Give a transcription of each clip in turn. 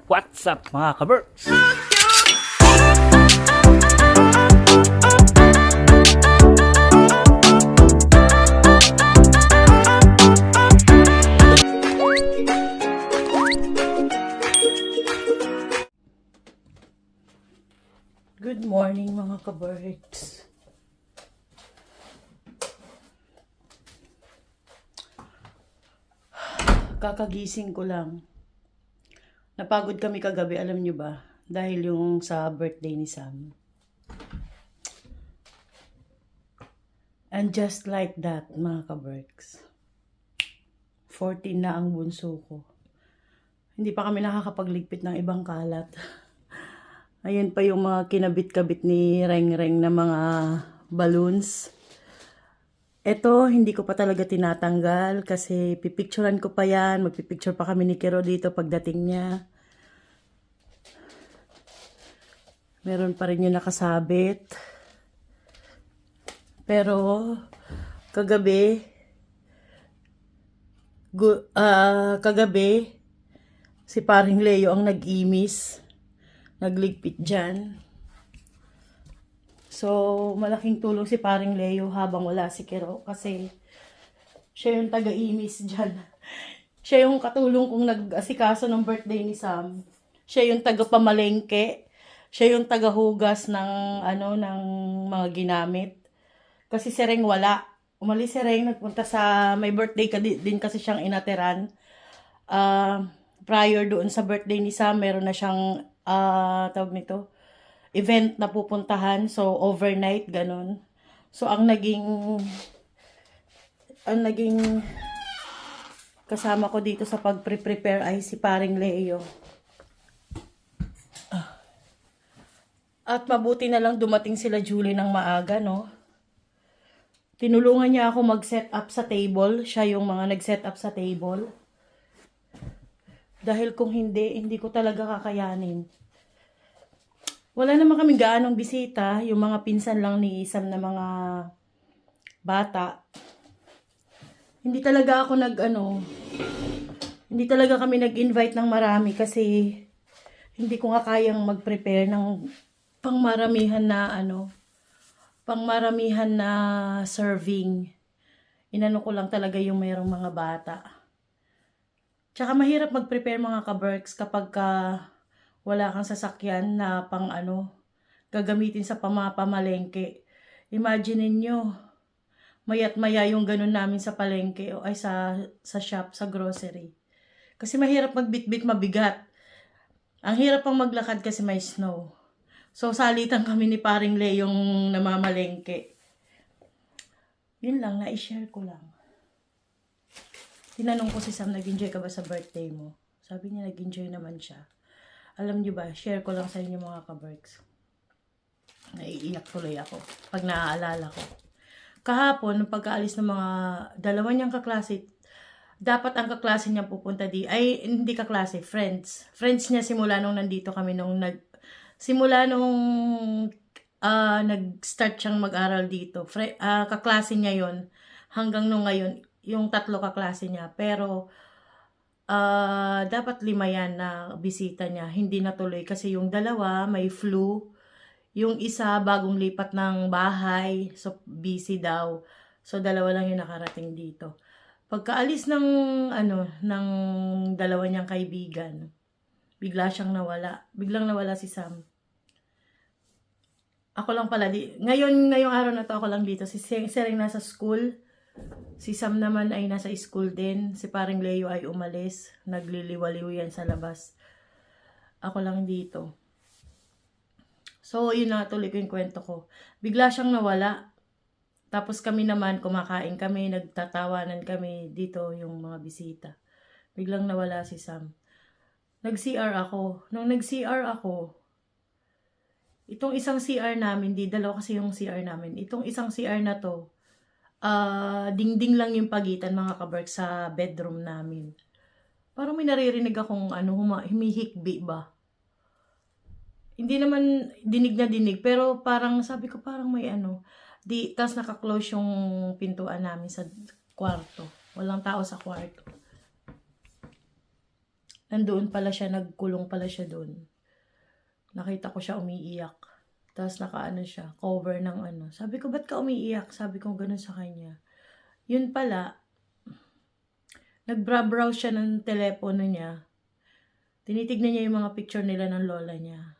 What's up mga kaberks? Good morning mga kaberks. Kakagising ko lang. Napagod kami kagabi, alam nyo ba? Dahil yung sa birthday ni Sam. And just like that, mga kaberks. 14 na ang bunso ko. Hindi pa kami nakakapagligpit ng ibang kalat. Ayun pa yung mga kinabit-kabit ni Reng-Reng na mga balloons. Ito, hindi ko pa talaga tinatanggal kasi pipicturean ko pa yan. Magpipicture pa kami ni Kero dito pagdating niya. Meron pa rin yung nakasabit. Pero, kagabi, si paring Leo ang nag-imis. Nagligpit dyan. So, malaking tulong si paring Leo habang wala si Kero kasi siya yung taga-imis dyan. Siya yung katulong kong nag-asikaso ng birthday ni Sam. Siya yung taga-pamalengke. Siya yung taga-hugas ng, ng mga ginamit. Kasi si Reng wala. Umalis si Reng, nagpunta sa, may birthday din kasi siyang inateran. Prior doon sa birthday ni Sam, meron na siyang, tawag nito, event na pupuntahan. So, overnight, ganun. So, ang naging kasama ko dito sa pag-prepare ay si paring Leo. At mabuti na lang dumating sila Julie ng maaga, no? Tinulungan niya ako mag-set up sa table. Siya yung mga nag-set up sa table. Dahil kung hindi ko talaga kakayanin. Wala naman kami gaanong bisita. Yung mga pinsan lang ni Sam na mga bata. Hindi talaga ako hindi talaga kami nag-invite ng marami kasi hindi ko nga kayang mag-prepare ng pangmaramihan na serving. Inano ko lang talaga yung mayroong mga bata. Tsaka mahirap mag-prepare mga kaberks kapag wala kang sasakyan na gagamitin sa pamalengke. Imagine niyo, mayat maya yung ganun namin sa palengke o ay sa shop, sa grocery. Kasi mahirap magbitbit, mabigat. Ang hirap pang maglakad kasi may snow. So, salitan kami ni paring Leo yung namamalengke. Yun lang, na-share ko lang. Tinanong ko si Sam, nag-enjoy ka ba sa birthday mo? Sabi niya, nag-enjoy naman siya. Alam niyo ba, share ko lang sa inyo mga kaberks. Naiiyak tuloy ako pag naaalala ko. Kahapon, nung pagkaalis ng mga dalawa niyang kaklase, dapat ang kaklase niya pupunta hindi kaklase, friends. Friends niya simula nung nandito kami, nag-start siyang mag-aral dito. Kaklase niya yon hanggang nung ngayon, yung 3 kaklase niya. Pero, dapat 5 yan na bisita niya. Hindi natuloy kasi yung 2 may flu. Yung isa bagong lipat ng bahay. So, busy daw. So, 2 lang yung nakarating dito. Pagkaalis ng 2 niyang kaibigan, bigla siyang nawala. Biglang nawala si Sam. Ako lang pala. Ngayong araw na to ako lang dito. Si Reng nasa school. Si Sam naman ay nasa school din. Si paring Leo ay umalis. Nagliliwaliw yan sa labas. Ako lang dito. So, yun na, tuloy ko yung kwento ko. Bigla siyang nawala. Tapos kami naman, kumakain kami, nagtatawanan kami dito yung mga bisita. Biglang nawala si Sam. Nag-CR ako. Nung nag-CR ako, itong isang CR namin, dalawa kasi yung CR namin. Itong isang CR na to, dingding lang yung pagitan mga kaberks sa bedroom namin. Parang may naririnig akong humihikbi ba. Hindi naman dinig na dinig, pero parang sabi ko parang may tas naka-close yung pintuan namin sa kwarto. Walang tao sa kwarto. nandoon pala siya, nagkulong pala siya doon. Nakita ko siya umiiyak. Tapos nakaano siya, cover ng ano. Sabi ko, ba't ka umiiyak? Sabi ko ganun sa kanya. Yun pala, nagbrowse siya ng telepono niya. Tinitignan niya yung mga picture nila ng lola niya.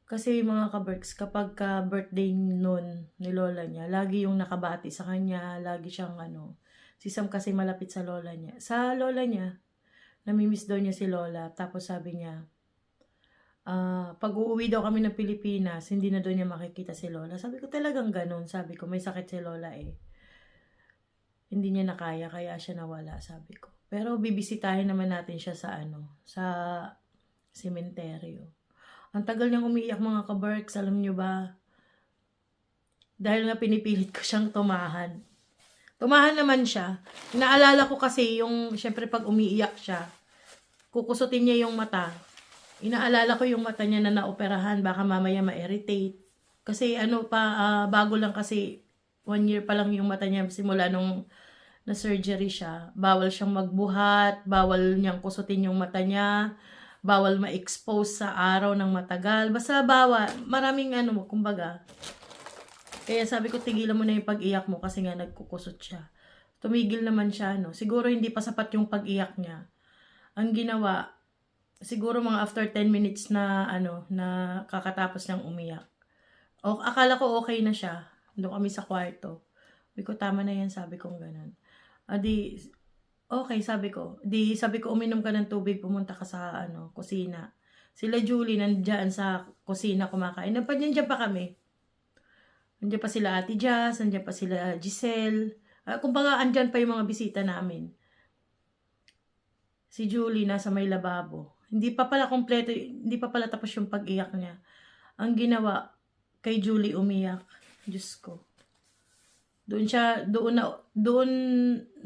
Kasi mga kaberks, kapag ka birthday nun ni lola niya, lagi yung nakabati sa kanya, lagi siyang ano. Si Sam kasi malapit sa lola niya. Sa lola niya, namimiss daw niya si lola. Tapos sabi niya, pag uuwi daw kami ng Pilipinas, hindi na daw niya makikita si lola. Sabi ko, talagang ganun. Sabi ko, may sakit si lola eh. Hindi niya nakaya, kaya siya nawala, sabi ko. Pero bibisitahin naman natin siya sa ano, sa sementeryo. Ang tagal niyang umiiyak mga kaberks, alam niyo ba? Dahil nga pinipilit ko siyang tumahan. Tumahan naman siya. Inaalala ko kasi yung, syempre pag umiiyak siya, kukusutin niya yung mata. Inaalala ko yung mata niya na naoperahan, baka mamaya ma-irritate. Kasi ano pa, bago lang kasi 1 year pa lang yung mata niya simula nung na-surgery siya. Bawal siyang magbuhat, bawal niyang kusutin yung mata niya, bawal ma-expose sa araw ng matagal. Basta bawal, maraming ano, kumbaga. Kaya sabi ko, tigilan mo na yung pag-iyak mo kasi nga nagkukusot siya. Tumigil naman siya, no. Siguro hindi pa sapat yung pag-iyak niya. Ang ginawa, siguro mga after 10 minutes na ano, na kakatapos niyang umiyak. O akala ko okay na siya. Doon kami sa kwarto. Sabi ko, tama na yan, sabi ko ganun. Okay, sabi ko. Sabi ko, uminom ka ng tubig, pumunta ka sa ano, kusina. Sila Julie nandiyan sa kusina kumakain. Nandiyan pa kami. Nandiyan pa sila Ate Jazz, nandiyan pa sila Giselle. Kumbaga, andyan pa yung mga bisita namin. Si Julie nasa may lababo. Hindi pa pala kompleto, hindi pa pala tapos yung pag-iyak niya. Ang ginawa, kay Julie umiyak. Diyos ko. Doon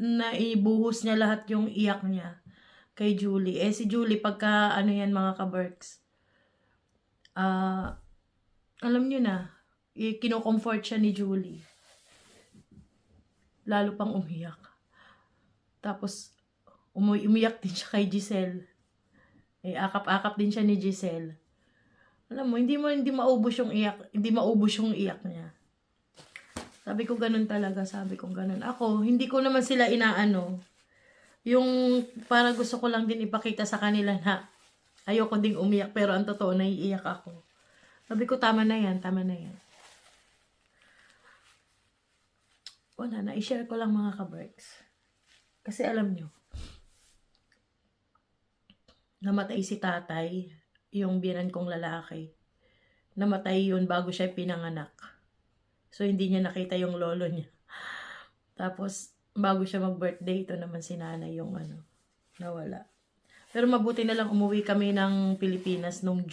na ibuhos niya lahat yung iyak niya kay Julie. Si Julie, pagka ano yan mga kaberks, alam niyo na, kino-comfort siya ni Julie. Lalo pang umiyak. Tapos, umiyak din siya kay Giselle. Akap-akap din siya ni Giselle. Alam mo, hindi maubos yung iyak niya. Sabi ko ganun talaga, sabi ko ganun. Ako, hindi ko naman sila inaano. Yung para gusto ko lang din ipakita sa kanila na ayoko ding umiyak pero ang totoo naiiyak ako. Sabi ko tama na yan, tama na yan. Wala na, i-share ko lang mga kaberks. Kasi alam nyo, namatay si tatay, yung biyanan kong lalaki. Namatay yun bago siya pinanganak. So, hindi niya nakita yung lolo niya. Tapos, bago siya mag-birthday, ito naman si nanay yung ano, nawala. Pero mabuti na lang umuwi kami ng Pilipinas nung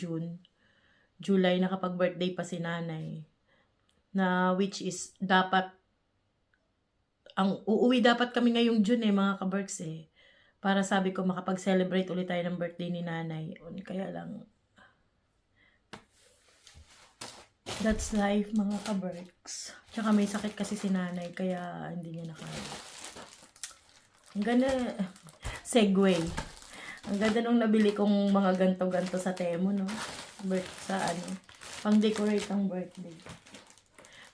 July, nakapag-birthday pa si nanay. Na which is, uuwi dapat kami ngayong June mga kaberks Para sabi ko, makapag-celebrate ulit tayo ng birthday ni nanay. Kaya lang, that's life mga kaberks. Tsaka may sakit kasi si nanay, kaya hindi niya nakaya. Ang ganda, segue. Ang ganda nung nabili kong mga ganto-ganto sa Temu, no? Sa ano, pang-decorate ang birthday.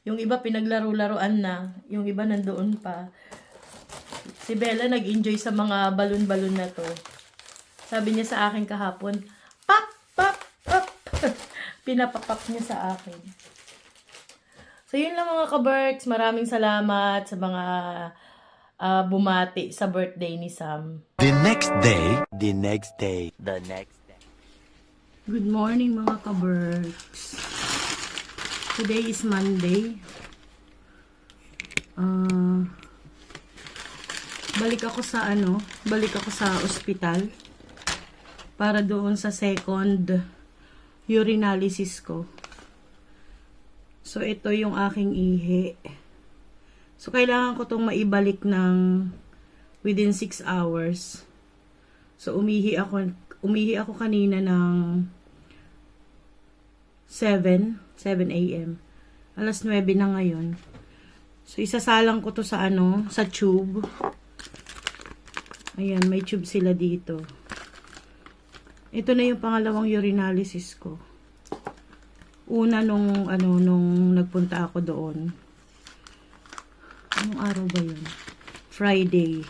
Yung iba pinaglaro-laruan na, yung iba nandoon pa. Si Bella nag-enjoy sa mga balon-balon na to. Sabi niya sa akin kahapon, pop, pop, pop. Pinapapap niya sa akin. So, yun lang mga kaberks. Maraming salamat sa mga bumati sa birthday ni Sam. The next day. Good morning mga kaberks. Today is Monday. Balik ako sa ospital para doon sa second urinalysis ko. So, ito yung aking ihi. So, kailangan ko itong maibalik ng within 6 hours. So, umihi ako kanina ng 7 a.m. Alas 9 na ngayon. So, isasalang ko to sa sa tube. Ayan, may tube sila dito. Ito na yung pangalawang urinalysis ko. Una nung nagpunta ako doon. Anong araw ba yun? Friday.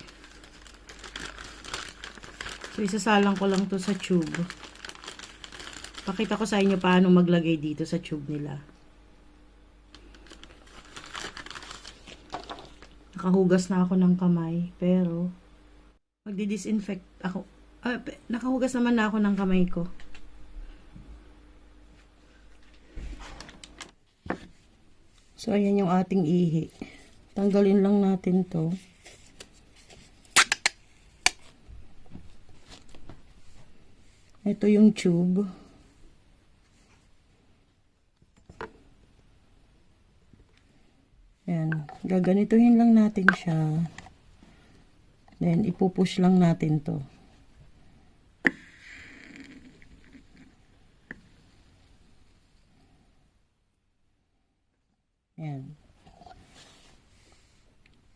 So, isasalang ko lang to sa tube. Pakita ko sa inyo paano maglagay dito sa tube nila. Nakahugas na ako ng kamay, pero magdi-disinfect ako. Nakahugas naman na ako ng kamay ko. So, ayan yung ating ihi. Tanggalin lang natin to. Ito yung tube. Ayan. Gaganituhin lang natin siya. Then, ipupush lang natin to. Ayan.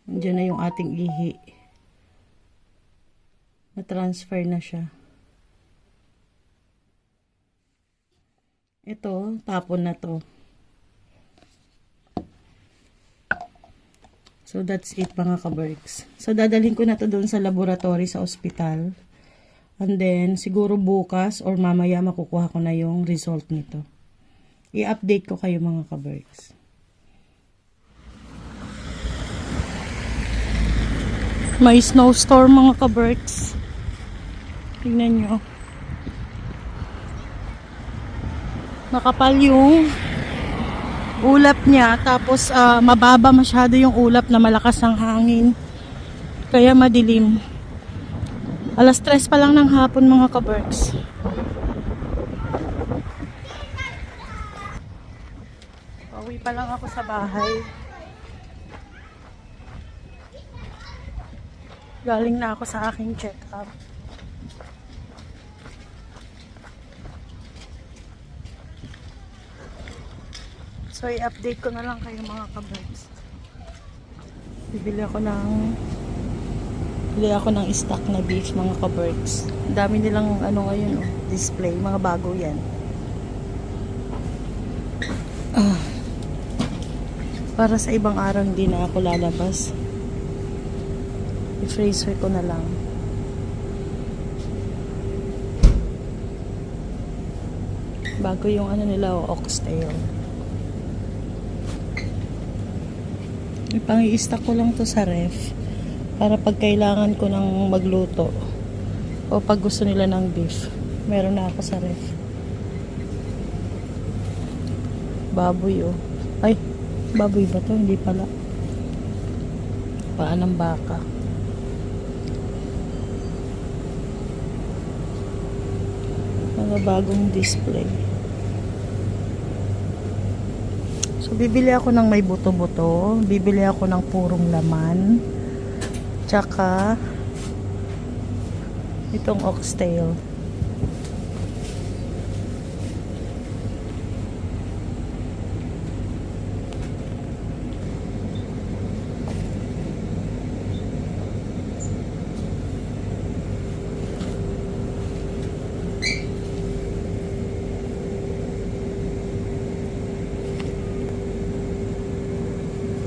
Diyan na yung ating ihi. Na-transfer na siya. Ito, tapon na to. So, that's it mga ka-Berks. So, dadalhin ko na to doon sa laboratory sa ospital. And then, siguro bukas or mamaya makukuha ko na yung result nito. I-update ko kayo mga ka-Berks. May snowstorm mga ka-Berks. Tingnan nyo. Nakapal yung ulap niya. Tapos mababa masyado yung ulap na malakas ang hangin. Kaya madilim. 3:00 pa lang ng hapon mga ka-Berks. Pauwi pa lang ako sa bahay. Galing na ako sa aking check-up. So, i-update ko na lang kayo mga ka-Berks. Bibili ako ng stock na beef mga ka-Berks. Dami nilang ngayon, display. Mga bago yan. Para sa ibang araw hindi na ako lalabas. I-freezer ko na lang. Bago yung nila, oxtail. Ipang-i-stock ko lang to sa ref para pag kailangan ko ng magluto o pag gusto nila ng beef, meron na ako sa ref. Baboy ay, baboy ba to? Hindi pala. Paa ng baka. Mga bagong display. So, bibili ako ng may buto-buto. Bibili ako ng purong laman. Tsaka, itong oxtail.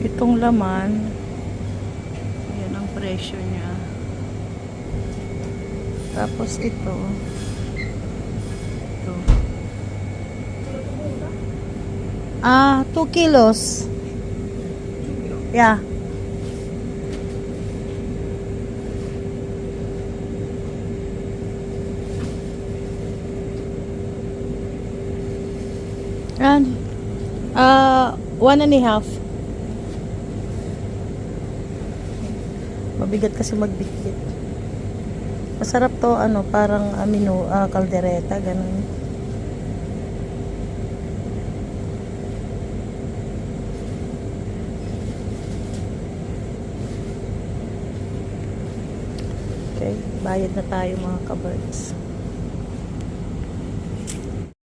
Itong laman, yan ang presyo niya. Tapos ito 2 kilos. Yeah. And 1.5. Mabigat kasi magbitbit. Masarap to, parang kaldereta, ganun. Okay, bayad na tayo mga ka-Berks.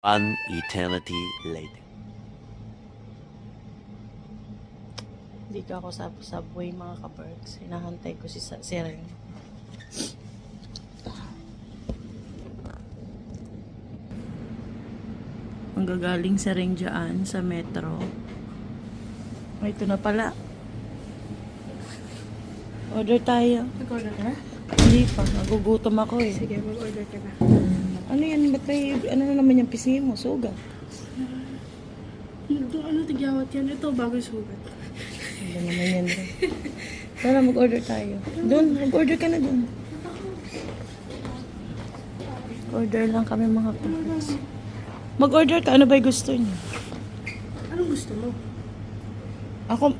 One eternity later. Dito ako sa subway mga ka-Berks. Hinahantay ko si Ren. Ang gagaling sa ring dyan, sa metro. Ay, ito na pala. Order tayo. Nag-order ka na? Hindi pa, nagugutom ako eh. Sige, mag-order ka na. Ano yan? Ba't may, ano na naman yung PC mo? Sugat. Ano, tigyawat yan? Ito, bagay sugat. Ano naman yan rin. Tara, mag-order tayo. Doon, mag-order ka na doon. Order lang kami mga kapatid. Mag-order ka. Ano ba yung gusto niyo? Anong gusto mo? Ako,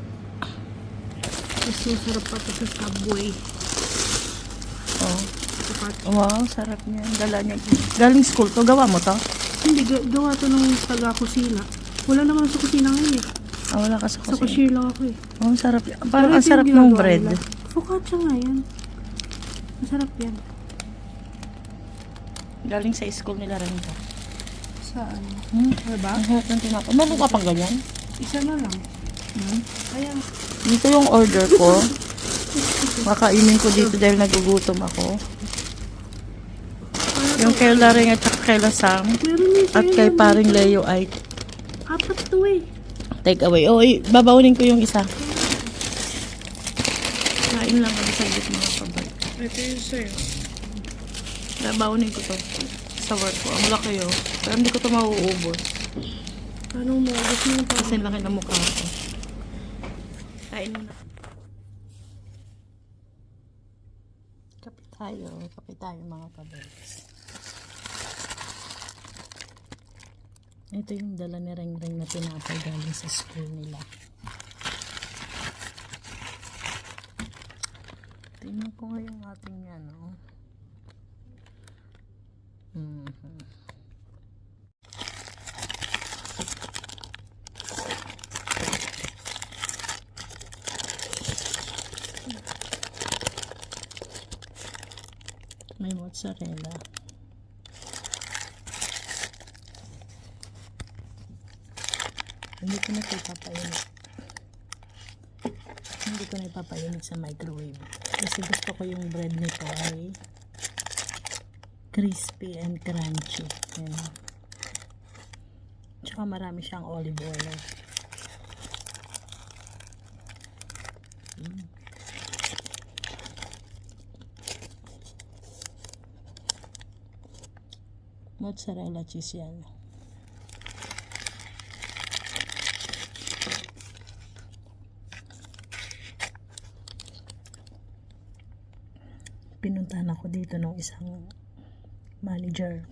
Mas masarap pa ito sa Subway. oh. Sapat. Wow, sarap niya. Dala niya. Galing school to. Gawa mo to? Hindi, gawa to ng taga-kusina. Wala naman sa kusina ngayon eh. Ah, wala ka sa Sa kusina. cashier lang ako eh. Oh, sarap. Parang Pero ang ito yung sarap ng ginagawa bread. nila. Focaccia nga yan. Masarap yan. Galing sa school nila rin to. Saan? Hmm? Ano ba? Ang sarap ng tinapay. Meron ka pang ganyan? Isa na lang. Hmm? Kaya, Dito yung order ko. Makainin ko dito dahil nagugutom ako. Yung kay Laring at saka kay Lasang. meron din At kay paring Leo ay apat to eh. take away. O, babawunin ko yung isa. Kain lang kami saglit mga kabay. Ito yung sa'yo. Babawunin ko to sa work ko. Ang laki oh. Pero hindi ko to mauubos. Anong mo? Gusto mo pa? Kasi laki ng mukha ko. Kain na. Kape tayo mga kabay. Ito yung dala ni Reng Reng na tinapay galing sa school nila. Tingnan ko nga yung ating ano. May mozzarella. Hindi ko na ito ipapainit. Hindi ko na ipapainit sa microwave. Kasi gusto ko yung bread nito ay crispy and crunchy. Yan. Tsaka marami siyang olive oil. Mozzarella cheese yan. Pinuntahan ako dito ng isang manager.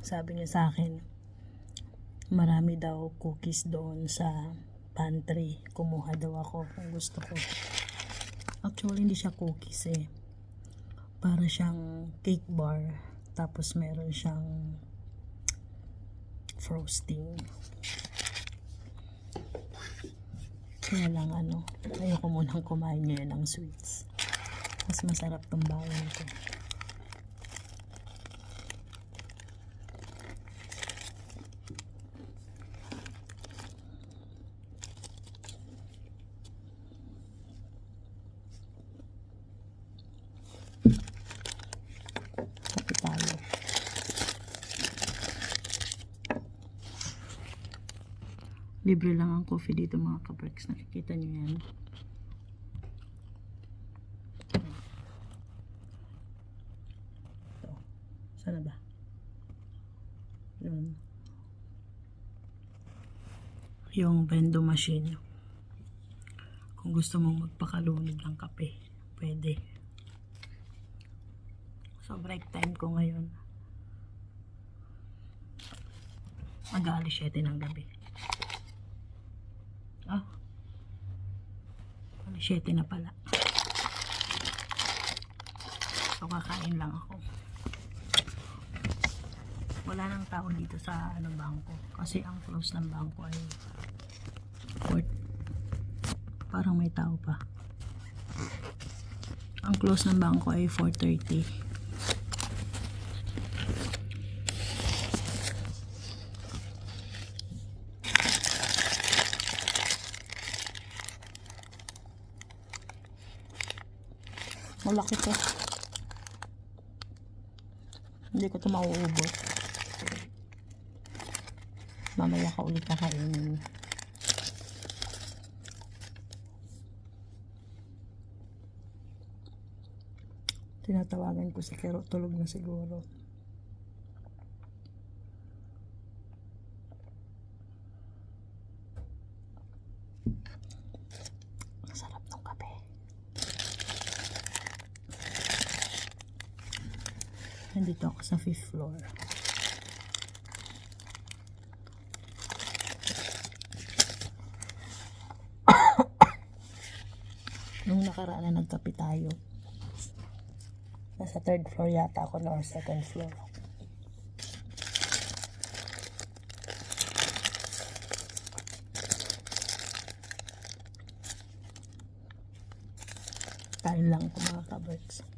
Sabi niya sa akin, marami daw cookies doon sa pantry. Kumuha daw ako kung gusto ko. Actually, hindi siya cookies eh. Para siyang cake bar. Tapos meron siyang frosting. Kaya lang ayoko munang kumain ngayon ng sweets. Mas masarap tong bayan ko. Kape tayo. Libre lang ang coffee dito mga kabreks. Nakikita niyo yan. Ito. Sana ba? Yun. Yung vendo machine. Kung gusto mong magpakalunod ng kape, pwede. So break time ko ngayon. Mag-aalis 7 ng gabi. Alas 7 na pala. So kakain lang ako. Wala nang tao dito sa bangko. Kasi ang close ng bangko ay 4. Parang may tao pa. Ang close ng bangko ay 4:30. Malaki to. Hindi ko ito mauubos. Mamaya ka ulit kakainin. Tinatawagan ko si Kero, tulog na siguro. Sarap ng kape. Nandito ako sa 5th floor. Nung nakaraan na nagkape tayo, nasa 3rd floor yata ako or 2nd floor. Kain lang ako mga ka-birds.